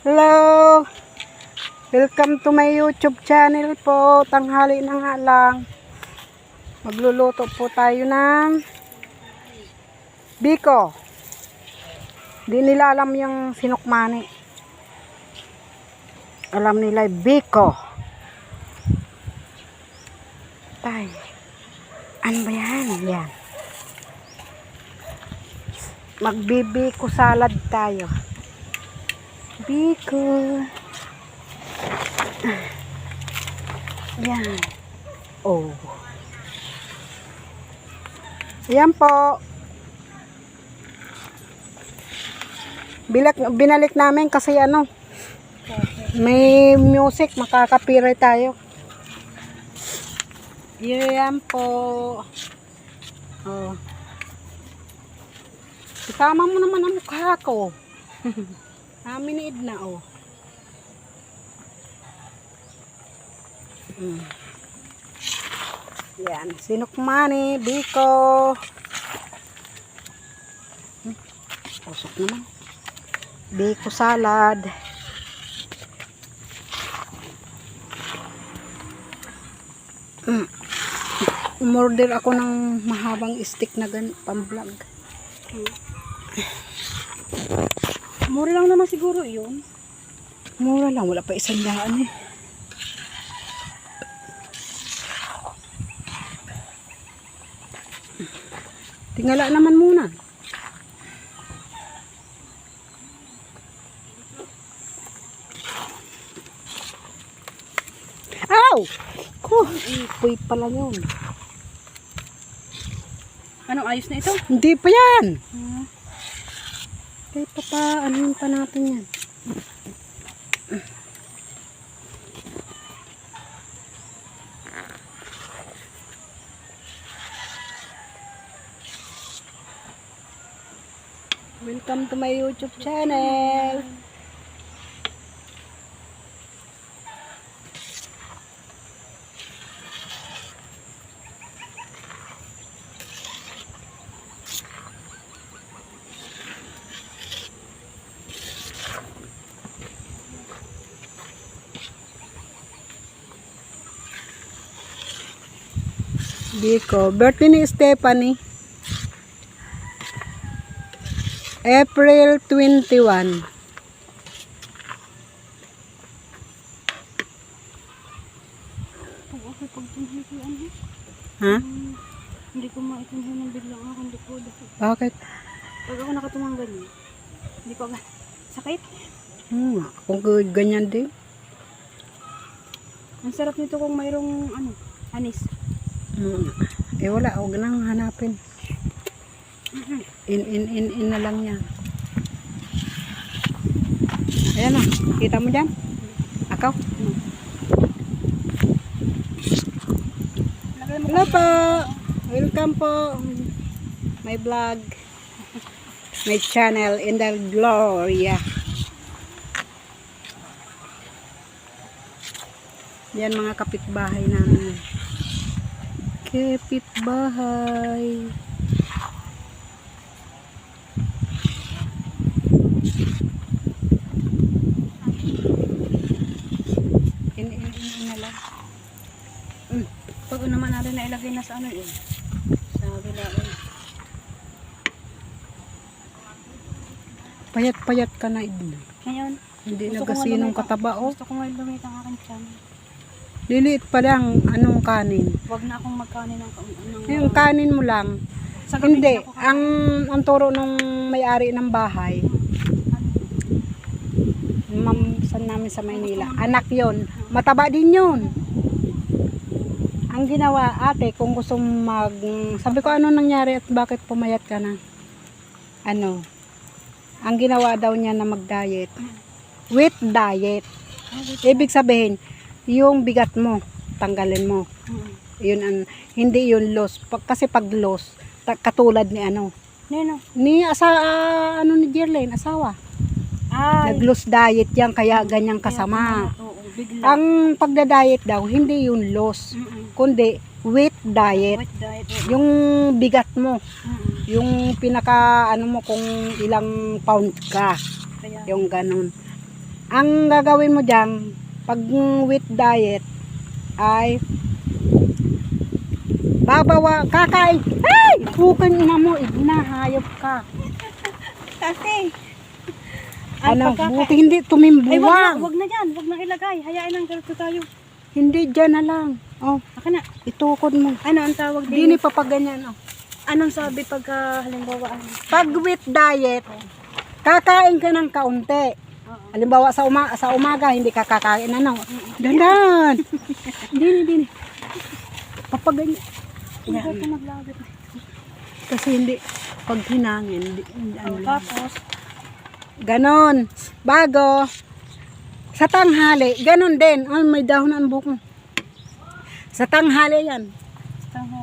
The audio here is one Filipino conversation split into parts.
Hello! Welcome to my YouTube channel po. Tanghali na nga lang. Magluluto po tayo ng biko. Di nila alam yung sinukmani. Alam nila biko. Tay. Ano ba yan? Yan. Magbibiko salad tayo. Biko. Yan. Oh. Yan po. Binalik namin kasi ano, may music, makaka-copyright tayo. Yan po. Oh. Isama mo naman ang mukha ko. Aminiid na oh. Yan, sinukmani, biko. Pusok naman. Biko salad. Umorder ako ng mahabang stick na pang-vlog. Mura lang naman siguro yun. Mura lang, wala pa 100 eh. Tingala naman muna. Aw! Ipoy pala yun. Anong ayos na ito? Hindi pa yan. Kaya anuhin pa natin yan. Welcome to my YouTube channel. Biko, birthday ni Stephanie. April 21. Okay, pagtunhin ko yan. Ha? Hindi ko maitunhin ng biglang ako. Hindi ko. Bakit? Pag ako nakatumang ganyan, hindi ko sakit. Kung ganyan din. Ang sarap nito kung mayroong anis. Eh wala, huwag nang hanapin. In na lang yan. Ayan na, kita mo dyan? Akaw? Hello po! Welcome po! My vlog. My channel in the Gloria. Yan mga kapitbahay namin. Kapitbahay. In na lang. Pag naman natin na ilagay na sa ano yun. Sa bilaon. Payat-payat ka na idin. Ngayon, Hindi na kasinong kataba oh. gusto ko ngayon lumit ang aking channel. Liliit pa lang anong kanin. Huwag na akong magkanin ng Yung kanin mo lang. sa gabi Hindi, ako ang turo nung may-ari ng bahay. Saan namin sa Maynila. Anak yon, mataba din yun. Ang ginawa, ate, kung gusto sabi ko ano nangyari at bakit pumayat ka na? Ang ginawa daw niya na mag-diet. Wheat diet. Ibig sabihin, yung bigat mo, tanggalin mo. Yun hindi yun loss. Kasi pag loss, katulad ni Nino? ni Jerlyn, asawa. Ay, Nag-loss diet yan, kaya ganyang kasama. oo, bigla. Ang pagda-diet daw, hindi yung loss, kundi weight diet. Wet diet. Yung bigat mo, yung pinaka mo kung ilang pound ka, Kaya, yung ganun. Ang gagawin mo dyan, pag wheat diet, ay kakain. Ay! Pukan ina mo, inahayop ka. Kasi, Ano, pagkaka- buti hindi ay, tumimbuwang. wag na dyan. Wag na ilagay. Hayaan lang ganito tayo. Hindi dyan na lang. Oh, Aka na. itukod mo. Ano ang tawag Hindi din? ni papaganyan. Oh. Anong sabi pagka halimbawa ano? Pag wheat diet, kakain ka ng kaunti. Oo. Halimbawa sa umaga, hindi ka kakain ano. Dandan. Hindi. Papaganyan. Hindi ko maglagat. Kasi hindi, pag hinangin, ano lang. Tapos, Ganon. Bago, sa tanghali, ganon din. Ay, may dahon ang buhok mo. Sa tanghali yan.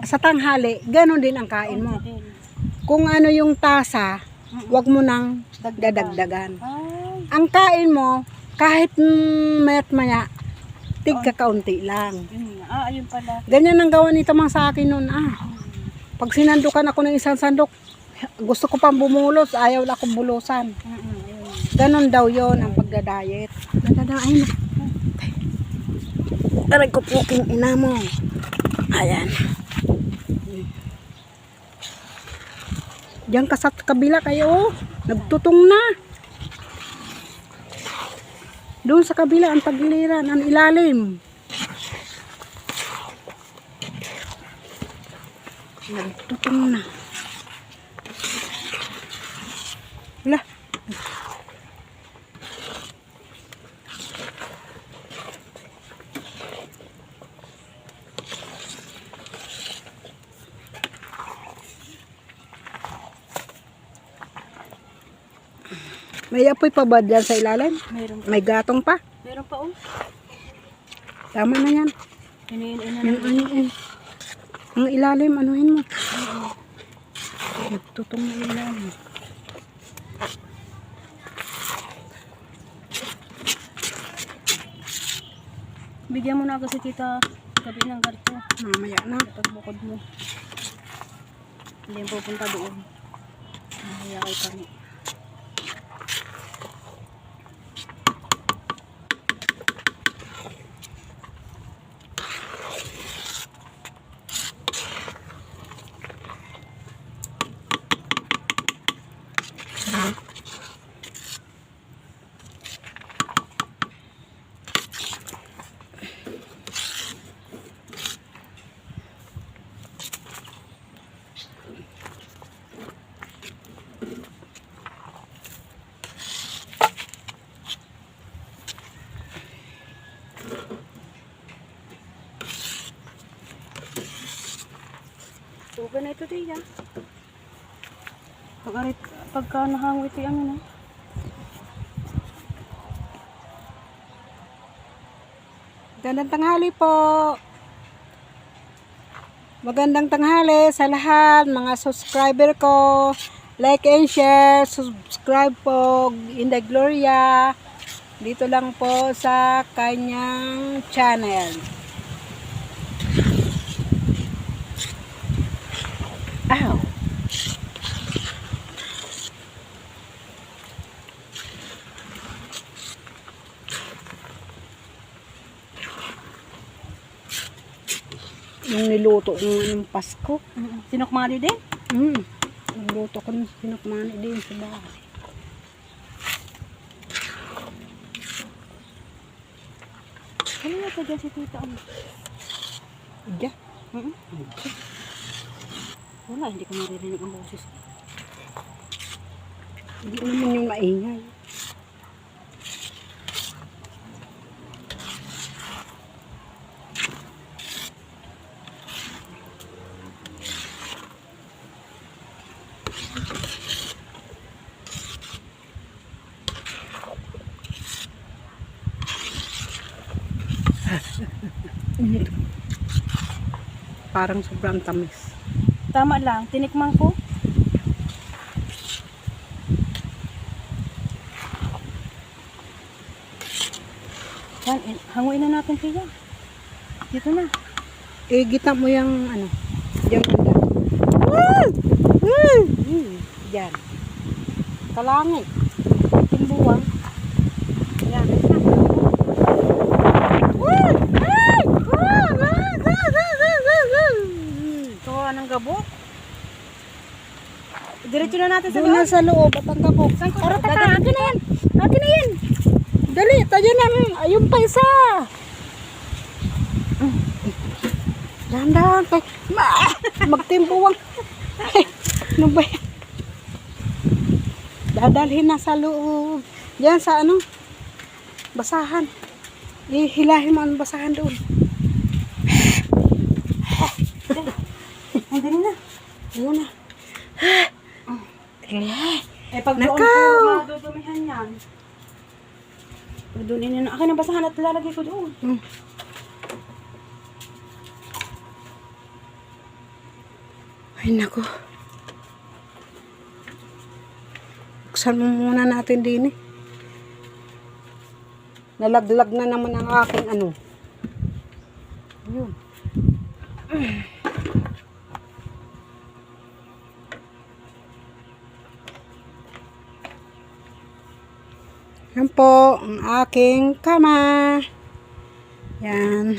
Sa tanghali, ganon din ang kain mo. Kung ano yung tasa, wag mo nang dadagdagan. Ay, Ang kain mo, kahit mayat maya, tigka kaunti lang. yun nga. Ayun pala. Ganyan ang gawa nito mga sa akin noon. Pag sinandukan ako ng isang sandok, gusto ko pang bumulos, ayaw lang akong bulusan. Ayun. Ganon daw yon ang pagdadayet. Ay na. Aray ko puking ina mo. Ayan. Diyan ka sa kabila kayo. Nagtutong na. Doon sa kabila ang tagiliran, ang ilalim. Nagtutong na. Wala. May apoy pa ba dyan sa ilalim? Meron pa. May gatong pa? Meron pa oh. Tama na yan. Hiniin-ina Yung na. ano yan. Ang ilalim, anuhin mo. Nagtutong na ilalim. Bigyan mo na ako si tita gabi ng garto. Mamaya na. Pagbukod mo. Hindi pupunta doon. Mahiya kay kami. Suga na ito din yan. Pagka nahangwit yung ano na. Magandang tanghali po. Magandang tanghali sa lahat, mga subscriber ko. Like and share, subscribe po, Inday Gloria. Dito lang po sa kanyang channel. Ow! Yung niluto ng Pasko. Sinukmali din? Niluto ko ng sinukmani din sa bahay. Ano na pa dyan si tita? Diyan. Wala, hindi ko maririnig ang boses. Hindi naman yung maingay. Parang sobrang tamis. Tama lang, tinikman ko. Yan, hanguin na natin siya. Dito na. Gitna mo yung ano. Diyan banda. Diyan. Kalangit. Timbuwang. Yan. natin sa Doon na loob. sa loob at ang kabok. Tara, tara, akin na yan. Akin na yan. Dali, tayo na. Ayun pa isa. Dahan-dahan. Magtimpuwang. Ay, ano ba yan? Dadalhin na sa loob. Yan sa ano? Basahan. Hilahin mo ang basahan doon. Ay, dali na. Ayun na. Eh, pag doon Nakaw! ko madudumihan yan. Pag doon na. Akin ang basahan at lalagay ko doon. Ay, naku. Buksan mo muna natin din eh. Nalaglag na naman ang aking ano. Ayun. Yan po ang aking kama. Yan.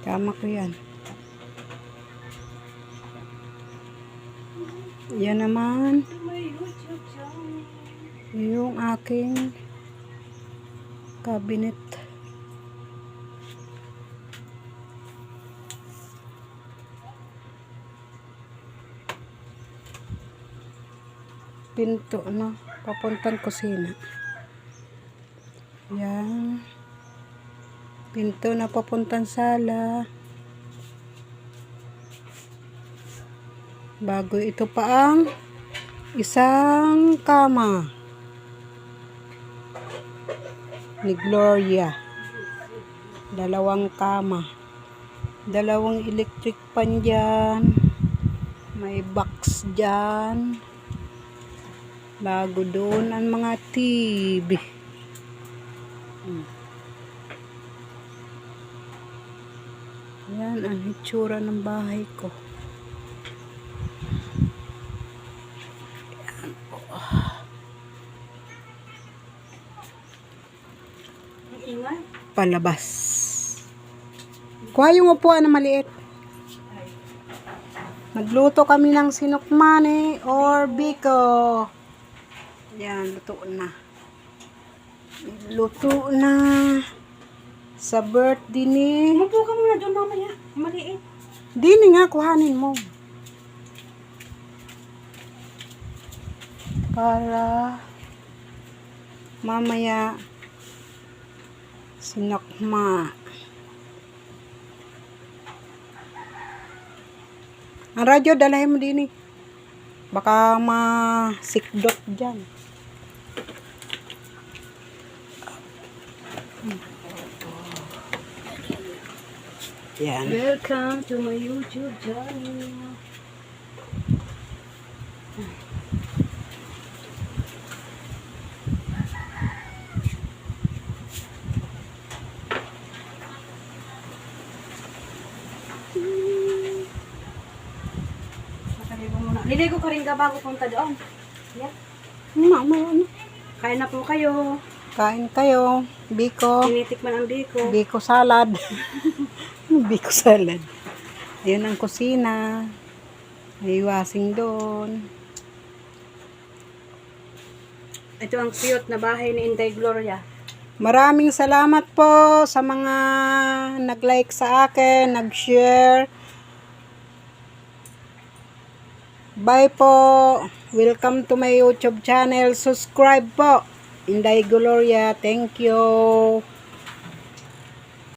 Kama ko yan. Yan naman. Yung aking cabinet. Pinto na papuntang kusina. Yan. Pinto na papuntang sala. Bago ito pa ang isang kama ni Gloria. Dalawang kama. Dalawang electric pan dyan. May box dyan. Bago doon ang mga TV. Yan ang hitsura ng bahay ko. Yan po. Palabas. Kuha yung upuan na maliit. Nagluto kami ng sinukmane or biko. Yan, luto na. Luto na. Sa birthday ni... Umupo ka muna doon mamaya. Maliit. Dini nga, kuhanin mo. Para mamaya sinakma. Ang radyo, dalahin mo din eh. Baka masikdot dyan. Yan. Welcome to my YouTube channel. Liligo ka rin ka bago punta doon. Yeah. Mama, ano? Kain na po kayo. Kain kayo. Biko. Tinitikman ang biko. Biko salad. Biko salad. Ayun ang kusina. May washing doon. Ito ang cute na bahay ni Inday Gloria. Maraming salamat po sa mga nag-like sa akin, nag-share. Bye po. Welcome to my YouTube channel. Subscribe po. Inday Gloria. Thank you.